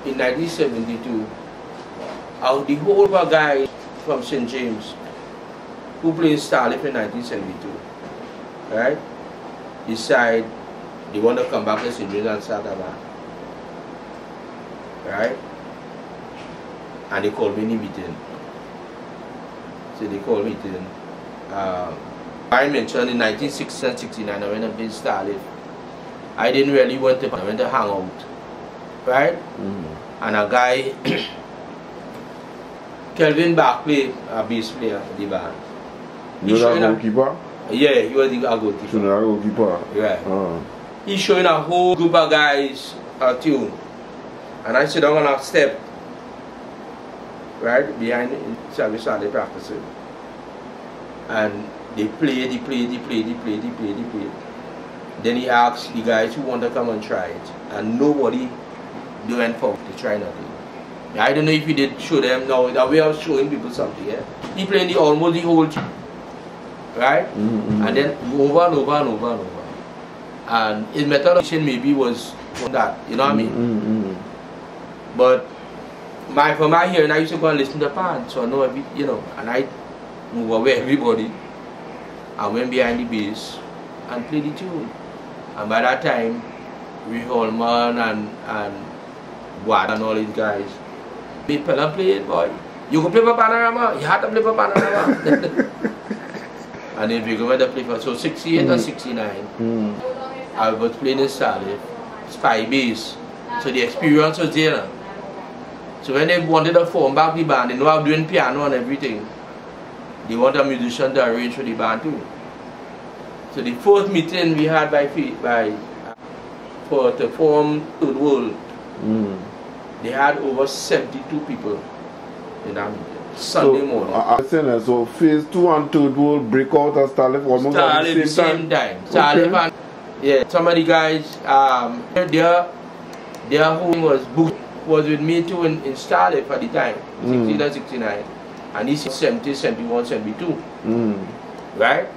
in 1972, the whole of guys from St. James who played Starlift in 1972, right, decide they want to come back to St. James and start a band, right? And they called me in the meeting. So they called me in. I mentioned in 1960 and 69 when I played Starlift, I didn't really want to, I went to hang out, right? And a guy, Kelvin Barclay, a bass player for the band. You were a goalkeeper? Yeah, he was a goalkeeper. So you're a goalkeeper? Right. He's showing a whole group of guys a tune. And I sit down on a step, right, behind it, so we started practicing. And they play. Then he asked the guys who want to come and try it. And nobody went forward to try nothing. I don't know if he did show them now, that way of showing people something, yeah. He played almost the whole tune, right? And then over and over and over and over. And his methodology maybe was on that, you know what I mean? But from my hearing, I used to go and listen to the band, so I know every, you know, and I move away everybody. I went behind the bass and played the tune. And by that time, Ray Holman and Wad and all these guys, they Pelham played, boy. You could play for Panorama, you had to play for Panorama. And then we go to play for, so 68 and 69, I was playing in Starlift, it's 5 bass. So the experience was there. So when they wanted to form back the band, they know I'm doing piano and everything. They want a musician to arrange for the band too. So the first meeting we had to form Third World, they had over 72 people in that meeting. Sunday morning. So phase 2 and Third World break out at Starlift almost at the same time? Starlift and, yeah, some of the guys, their home was booked. Was with me too in Starlift at the time, 69, 69, and he's 70, 71, 72, right?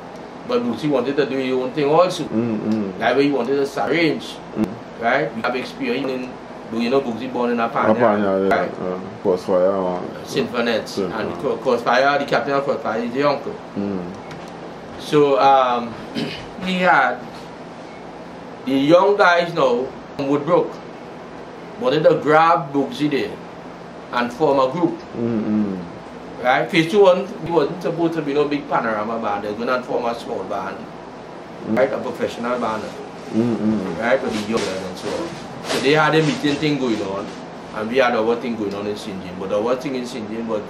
But Bootsy wanted to do his own thing also. That way he wanted to arrange, right? We have experience in, you know, Bootsy born in Apanya, right? Crossfire, Symphonets, and Crossfire, the captain of Crossfire is the uncle. So we had the young guys now from Woodbrook wanted to grab Booksy there and form a group. Right? Phase 2 wasn't supposed to be no big Panorama band, they're going to form a small band. Right? A professional band. Right? For the young and so on. So they had a meeting thing going on, and we had our thing going on in St. James. But our thing in St. James was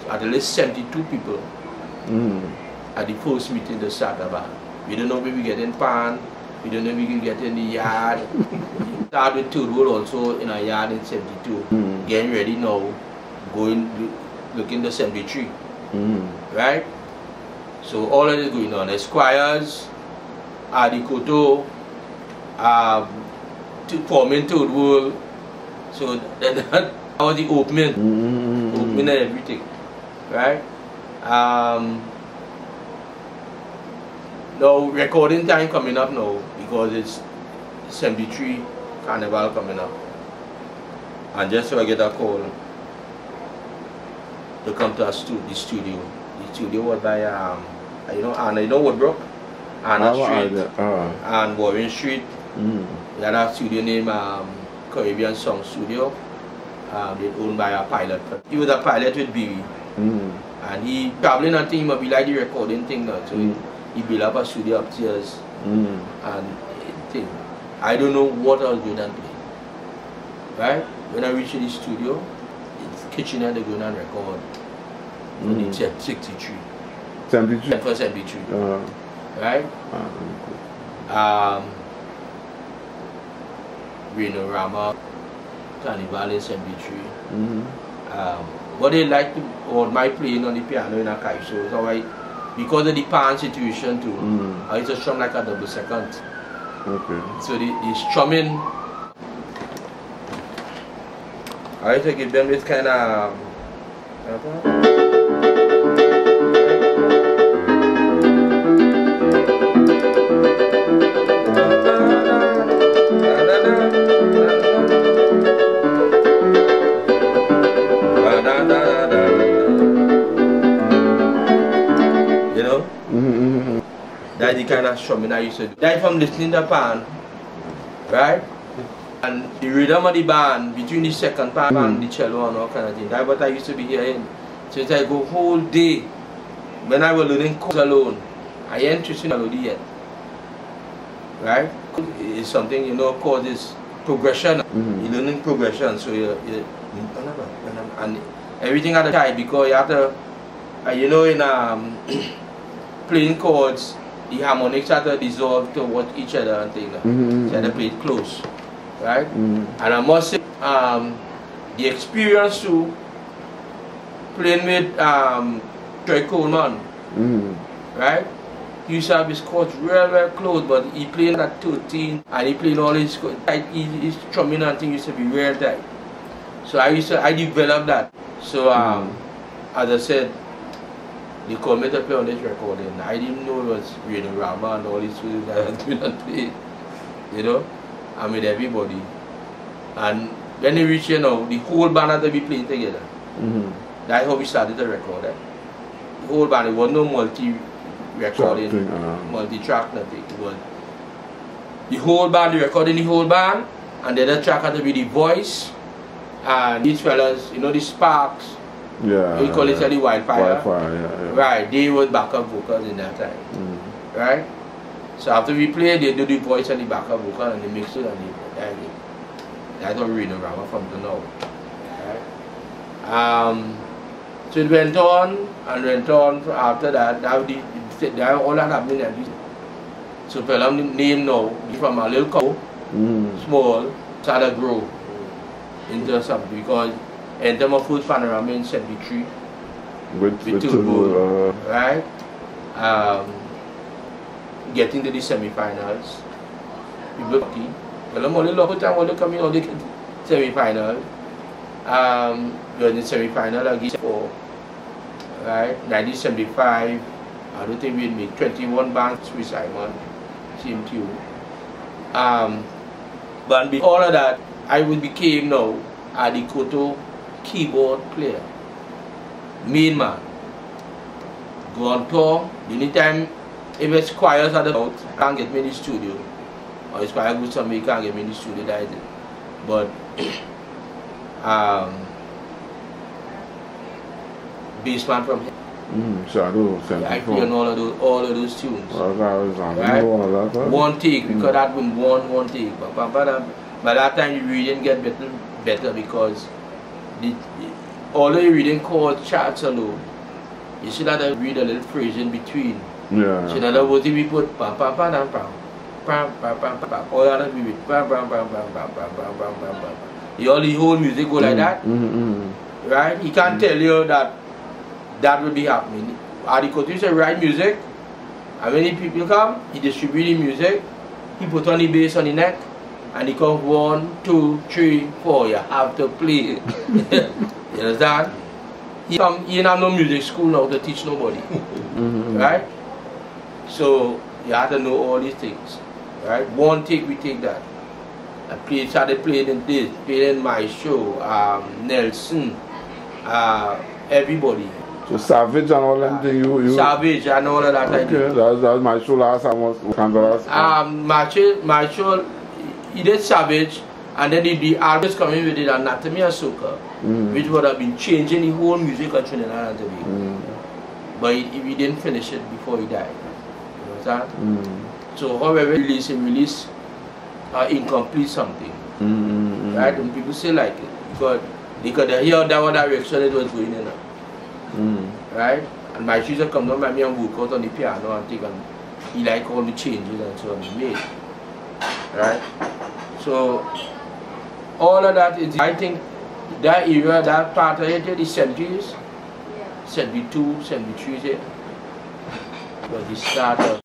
at least 72 people at the first meeting to start a band. We don't know if we get in pan, we don't know if we can get in the yard. We started with Third World also in a yard in 72. Getting ready now, looking to 73. Right? So all of this going on. Esquires, Adikoto, forming Third World. So that was the opening. Opening and everything. Right? Now recording time coming up now because it's 73 Carnival coming up. And just so I get a call to come to the studio. The studio was by you know Anna, you know Woodbrook? Anna Street and Warren Street. They had a studio named Caribbean Song Studio. They owned by a pilot. He was a pilot with BB. And he traveling and thing, but we like the recording thing now. So he built up a studio upstairs and thing. I don't know what I was doing and play. Right? When I reached the studio, it's kitchen and they go and record. In 63. 73? For 73. Right? Rama, Carnival in 73. What they like to, or my playing on the piano in a Kai show, so because of the pan situation too, I used to strum like a double second. So the strumming, I used to give them this kind of kind of strumming I used to do. That from listening to the band, right? And the rhythm of the band between the second part and the cello and all kind of thing. That's what I used to be hearing. So it's like go whole day. When I was learning chords alone, I ain't interested in melody yet. Right? It's something, you know, chords is progression. You're learning progression, so and everything at the time, because you have to, you know, in playing chords, the harmonics have to dissolve towards each other and things. So you have to play it close, right? And I must say, the experience to playing with Troy Coleman, right? He used to have his chords real close, but he playing at 13 and he playing all his his strumming and things used to be real tight. So I developed that. So as I said, they called me to play on this recording. I didn't know it was Radio Rama and all these things that I was doing and play. You know, I'm with everybody. And when they reach, you know, the whole band had to be playing together. That's how we started the record. The whole band, it was no multi-recording, multi-track, nothing. It was the whole band, the recording the whole band, and the other track had to be the voice. And these fellas, you know, the Sparks, we call it the Wildfire. Right, they were backup vocals in that time. Right? So after we play, they do the voice and the backup vocal and they mix it and they that's what we know Rama from the now. Right? So it went on and went on after that. That all that happening at this. So Pelham name now from a little cow, small, started to grow into something, because in terms of first panorama in 73 with Third World, right? Getting to the semi-finals, people lucky. Pelham only lucky time only coming on the semi-final. We're in the semi-final against 4, right? 1975. I don't think we'd make 21 bands with Simon, same tune. But with all of that, I became now a Koto keyboard player, main man. Go on tour. The only time if it's choirs at the out, can't get me in the studio, or it's choir good somebody can't get me in the studio. That is it. But bassman from here. I play on all of those tunes. Right? One take, because that been one take. But by that time you really didn't get better because although you reading chords, charts alone, you should have to read a little phrase in between. So in other words, if we put pam pam pam pam pam pam pam pam pam, all that will be with pam pam pam pam pam pam pam pam pam pam. The whole music go like that, right? He can't tell you that will be happening. Adikotu say write music, and when the people come, he distribute the music, he put on the bass on the neck, and he come 1, 2, 3, 4. You have to play. You understand? He ain't have no music school now to teach nobody, right? So you have to know all these things, right? One take, we take that. I started playing in this, playing in my show, Nelson, everybody. So Savage and all them things you Savage and all of that. Okay, that's my show last time. My show, he did Savage, and then the artist coming with it, Anatomy of Soca, which would have been changing the whole music of Trinidad and Tobago. But he didn't finish it before he died. You understand? So however he released incomplete something. Right? And people still like it because they could hear that what direction it was going in. Right? And my sister come down by me and work out on the piano and take, and he like all the changes and so on he made. Right? So all of that is, I think that era, that part of it, the 70s, 72, 73 was the start of